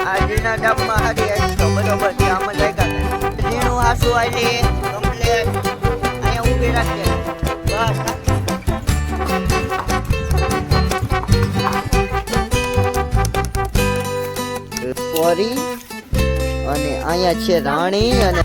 આજના ડાબમાં હારી આવી બરોબર છે. આમાં લાગ્યા ઝીણું હાસુ આલી કમ્પ્લેટ અહીંયા ઊભી રાખે બસ. પોરી અને અહીંયા છે રાણી અને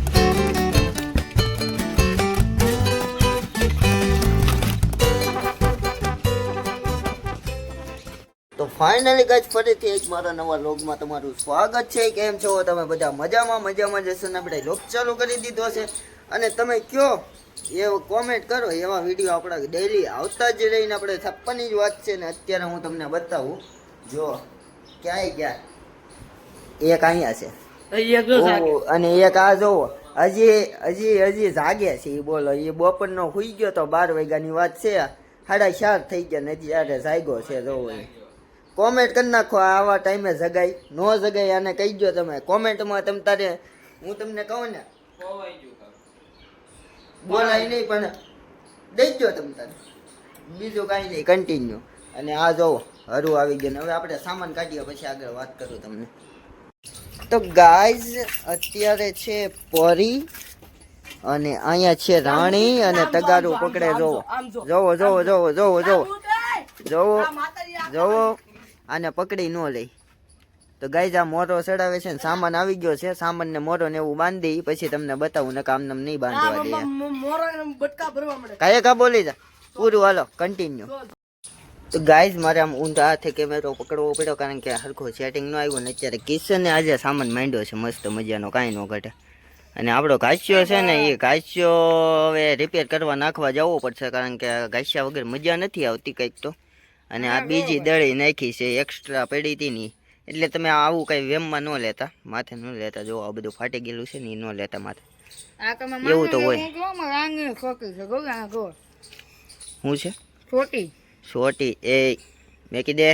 તો ફાઇનલી ગાઈસ ફરીથી એક મારા નવા વ્લોગમાં તમારું સ્વાગત છે. કેમ છો તમે બધા? મજામાં જશો ને? આપણે વ્લોગ ચાલુ કરી દીધો છે અને તમે કયો એવો કોમેન્ટ કરો. એવા વિડીયો આપણા ડેઈલી આવતા જ રહીને આપણે 56ની જ વાત છે ને અત્યારે હું તમને બતાવું. જો ક્યાંય ગયા એક અહીંયા છે અને એક આ જોવો હજી જાગે છે. એ બોલો એ બપોરનો સુઈ ગયો તો 12 વાગ્યાની વાત છે. 4:30 થઈ ગયા ને ત્યારે જાગ્યો છે. જોવો કોમેન્ટ કરી નાખો આવા ટાઈમે જગાય નો જગાય આને કહી દો તમે કોમેન્ટમાં. તમ તારે હું તમને કહું ને બોલાય નહીં પણ દઈ દો તમ તારે, બીજું કાંઈ નહીં. કન્ટિન્યુ. અને આ જોવો હરું આવી ગયું. હવે આપણે સામાન કાઢીએ પછી આગળ વાત કરું તમને. તો ગાઈઝ અત્યારે છે પોરી અને અહીંયા છે રાણી અને તગારું પકડે. જોવો આને પકડી ન લઈ. તો ગાઈઝ આ મોરો ચડાવે છે ને સામાન આવી ગયો છે. સામાન ને મોરો ને એવું બાંધી પછી તમને બતાવું ને કામ નહીં બાંધવા દે. કાંઈ બોલી જા પૂરું. હાલો કન્ટિન્યુ. તો ગાઈઝ મારે આમ ઊંધા હાથે કેમેરો પકડવો પડ્યો કારણ કે હરખું સેટિંગ ન આવ્યું ને અત્યારે કિશને આજે સામાન માંડ્યો છે મસ્ત મજાનો, કાંઈ ન ઘટે. અને આપણો ઘાસ્યો છે ને એ ઘાસ્યો હવે રિપેર કરવા નાખવા જવો પડશે કારણ કે ઘાસ્યા વગર મજા નથી આવતી કંઈક તો. અને આ બીજી દળી નાખી છે એક્સ્ટ્રા પડી હતી ની, એટલે તમે આવું કંઈ વેમમાં ન લેતા, માથે ન લેતા. જો આ બધું ફાટી ગયેલું છે ને એ ન લેતા માથે, એવું તો હોય. શું છે છોટી? એ મેં કીધે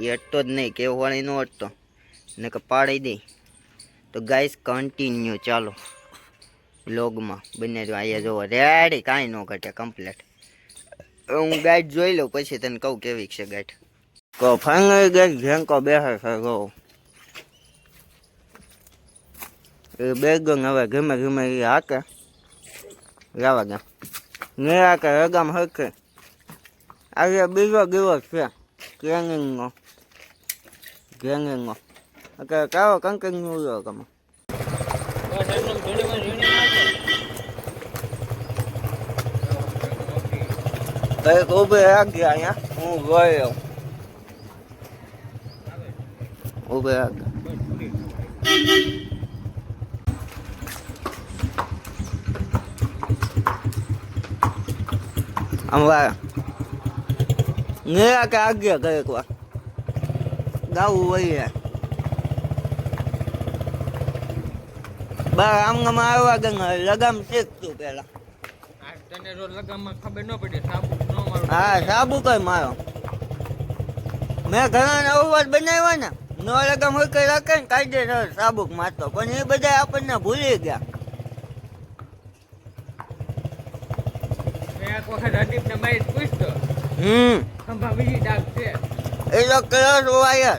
એ અટતો જ નહીં, કેવું વાળી ન અટતો ને કે પાડી દઈ. તો ગાઈસ કન્ટિન્યુ ચાલો વ્લોગમાં બંને જો. અહીંયા જોવો રેડી, કાંઈ ન ઘટે કમ્પ્લેટ. હું ગાઈડ જોઈ લઉં પછી તને કહું કેવી છે ગાઈડ. કહો ફાઈનલી ગાઈડ ઝેંકો બેસે છે. કહો એ બેગન હવે ઘીમે ઘીમે એ હાકે લાવા ગયા ને હાકે રગામ હરખે. આજે બીજો દિવસ છે ગેંગિંગનો. કાવો કંકિંગનું લો તમે. કઈક ઉભે રાખજે અહીંયા, હું ગયો ઉભે રાખજે. આમ વાય ને કે આગળ કઈક વાર ગાવું હોય બા. આમ આવ્યા કે લગામ શીખતું પેલા. તને જો લગામમાં ખબર ન પડી સાબુ ન મારો. હા સાબુ કઈ મારો. મેં ઘણા અવાજ બનાવ્યા ને નો લગામ હોય કઈ રાખે ને કાયદેસર સાબુ મારતો, પણ એ બધા આપણને ભૂલી ગયા. એક વખત હદીપને મારી પૂછતો ખંભા બીજી ડાક છે એ તો ક્લાસ વાયર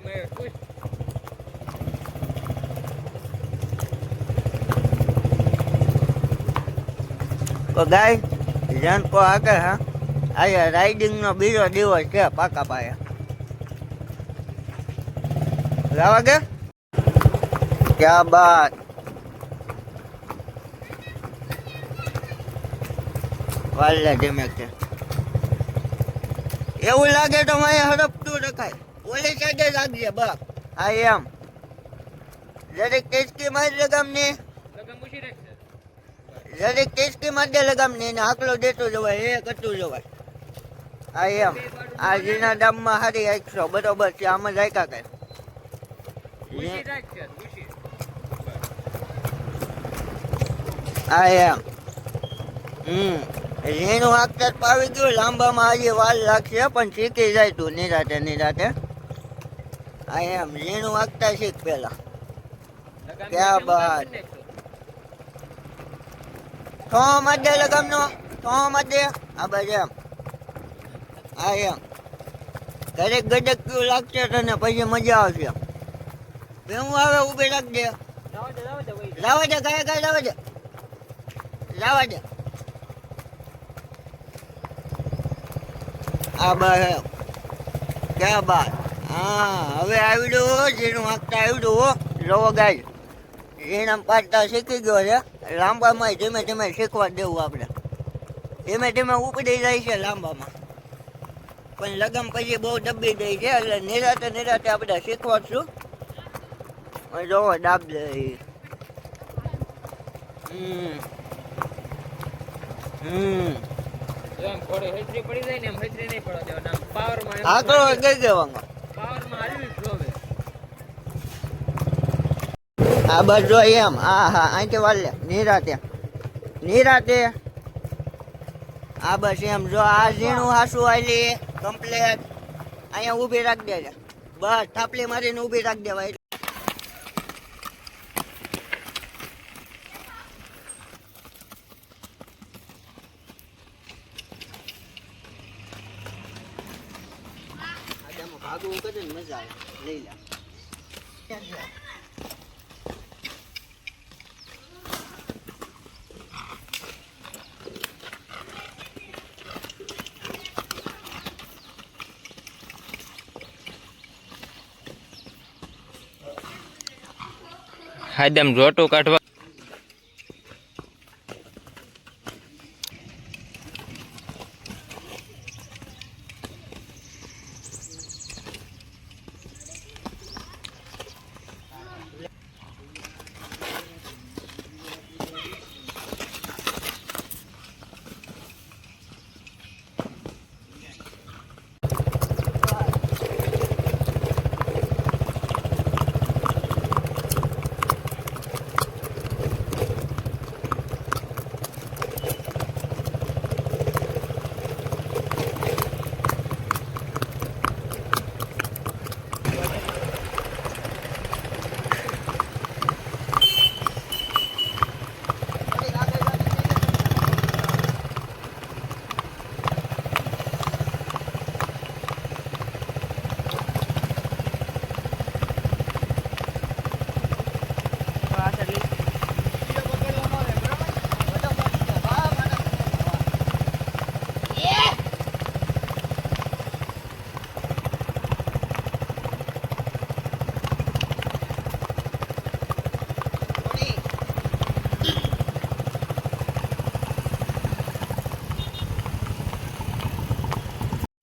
મારે પૂછ. તો ગાય જનકો આકે હા આયા રાઇડિંગ નો બીજો દિવસ છે પાકા પાયા. લાવા કે ક્યાં બાત. વાલે ધીમે છે એવું લાગે તો મારે હડપતું રખાય. ઓલી સાઈડે લાગજે બાપ. આ એમ જરીક ટેસ્કી મારી લગામને, જરીક ટેસ્કી મારી લગામને એને આકલો દેતો જવાય, એ કરતું જવાય. આ એમ આ જીના ડામમાં હારી 100 બરોબર છે. આમાં જાય કઈ આ એમ રેણું આખતર પાવી ગયું. લાંબામાં હજી વાર લાગશે પણ શીખી જાય તું નિરાતે. આ એમ રેણું આખતા શીખ પેલા. ક્યાં બાત. થો મધ્ય લગામનો થો મધ્ય. આ બાજુ એમ હા એમ દરેક ગજક લાગશે તને પછી મજા આવશે. ભેવું આવે ઊભી રાખજે. લાવા દે ગાય ગાય લાવા દે લાવા દે. આ બસ ક્યાં બાત. હા હવે આવડ્યું જેનું વાંકતા આવડ્યું હો. જોવો ગાય એના પાડતા શીખી ગયો છે. લાંબામાં ધીમે ધીમે શીખવા દેવું આપણે. ધીમે ધીમે ઉપડી જાય છે લાંબામાં પણ લગમ પછી બહુ દબી દઈ છે એટલે નિરાતે આપણે શીખવાડશું. જોવો દાબ દે. આ બસ જો એમ. હા હા અહીંથી વાળ લે નિરાતે. આ બસ એમ જો આ ઝીણું હાસું આલી કમ્પ્લેટ અહીંયા ઊભી રાખી દેજે. બસ થાપલી મારીને ઊભી રાખી દેવાય. ભાગવું કરે ને મજા આવે. લઈ લે હાદમ રોટું કાઢવા.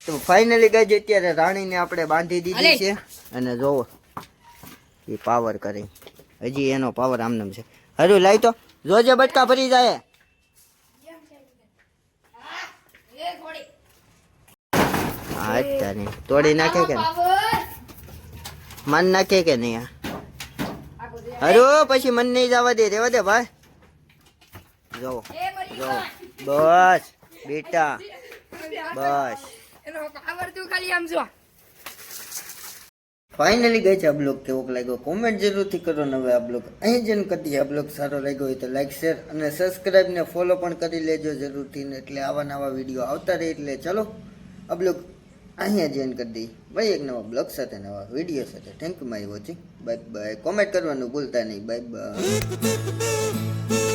તો ફાઇનલી ગાઈઝ અત્યારે રાણીને આપણે બાંધી દીધી છે અને જોવો એ પાવર કરે. હજી એનો પાવર આમનામ છે. હરું લાઈ તો જોજે બટકા ભરી જાય. હા અત્યારે તોડી નાખે કે મન નાખે કે નહીં. હરું પછી મન નહીં જવા દે. રેવા દે ભાઈ. જોવો જોવો બસ બેટા બસ. ફાઇનલી ગઈ છે આ બ્લોગ કેવો લાગ્યો કોમેન્ટ જરૂરથી કરો ને હવે આ બ્લોગ અહીં જઈને કરી. આ બ્લોગ સારો લાગ્યો હોય તો લાઈક શેર અને સબસ્ક્રાઈબ ને ફોલો પણ કરી લેજો જરૂરથી ને એટલે આવા નવા વિડીયો આવતા રહે. એટલે ચલો આ બ્લોગ અહીંયા જોઈન કરી દઈએ ભાઈ એક નવા બ્લોગ સાથે નવા વિડીયો સાથે. Thank you my watching. Bye bye. Comment કરવાનું ભૂલતા નહીં. Bye bye.